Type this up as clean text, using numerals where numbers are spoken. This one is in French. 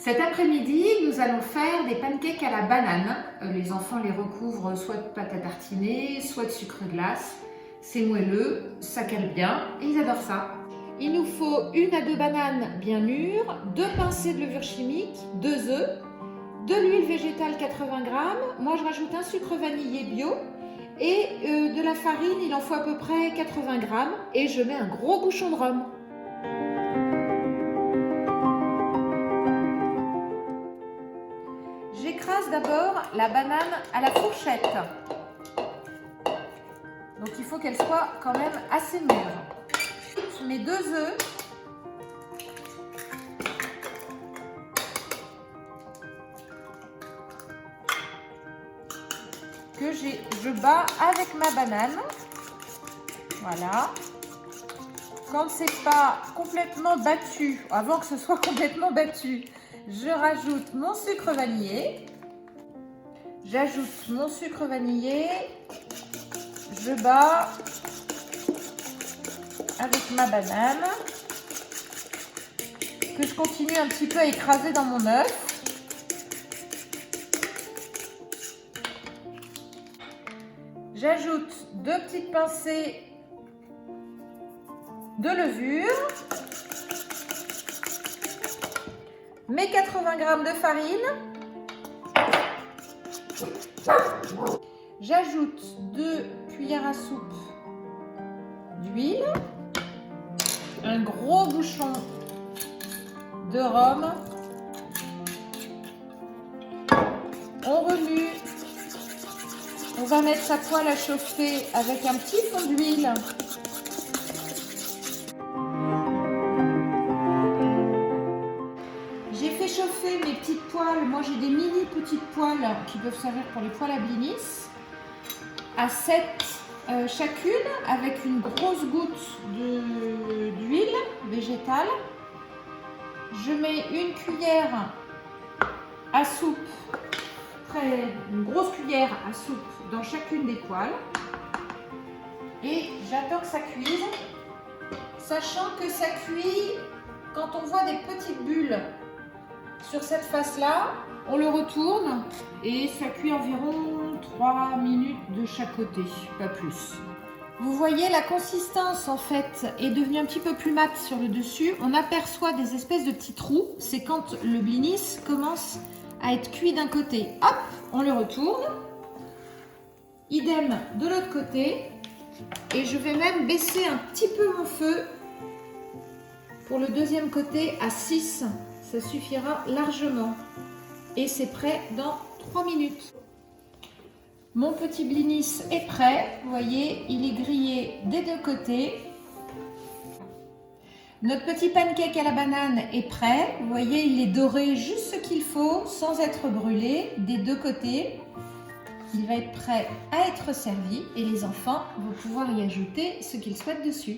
Cet après-midi, nous allons faire des pancakes à la banane. Les enfants les recouvrent soit de pâte à tartiner, soit de sucre glace. C'est moelleux, ça cale bien et ils adorent ça. Il nous faut 1 à 2 bananes bien mûres, 2 pincées de levure chimique, 2 œufs, de l'huile végétale 80 g. Moi, je rajoute un sucre vanillé bio et de la farine, il en faut à peu près 80 g. Et je mets un gros bouchon de rhum. J'écrase d'abord la banane à la fourchette. Donc il faut qu'elle soit quand même assez mûre. Je mets 2 œufs. Que je bats avec ma banane. Voilà. Quand c'est pas complètement battu, avant que ce soit complètement battu, je rajoute mon sucre vanillé. J'ajoute mon sucre vanillé. Je bats avec ma banane que je continue un petit peu à écraser dans mon œuf. J'ajoute 2 petites pincées de levure, mes 80 g de farine. J'ajoute 2 cuillères à soupe d'huile, un gros bouchon de rhum. On remue. On va mettre sa poêle à chauffer avec un petit fond d'huile. J'ai fait chauffer mes petites poêles. Moi, j'ai des mini petites poêles qui peuvent servir pour les poêles à blinis. À 7 chacune, avec une grosse goutte d'huile végétale. Je mets une cuillère à soupe, une grosse cuillère à soupe dans chacune des poêles. Et j'attends que ça cuise, sachant que ça cuit quand on voit des petites bulles sur cette face-là. On le retourne et ça cuit environ 3 minutes de chaque côté, pas plus. Vous voyez, la consistance en fait est devenue un petit peu plus mate sur le dessus. On aperçoit des espèces de petits trous. C'est quand le blinis commence à être cuit d'un côté. Hop, on le retourne. Idem de l'autre côté. Et je vais même baisser un petit peu mon feu pour le deuxième côté à 6. Ça suffira largement. Et c'est prêt dans 3 minutes. Mon petit blinis est prêt. Vous voyez, il est grillé des 2 côtés. Notre petit pancake à la banane est prêt. Vous voyez, il est doré juste ce qu'il faut sans être brûlé des 2 côtés. Il va être prêt à être servi et les enfants vont pouvoir y ajouter ce qu'ils souhaitent dessus.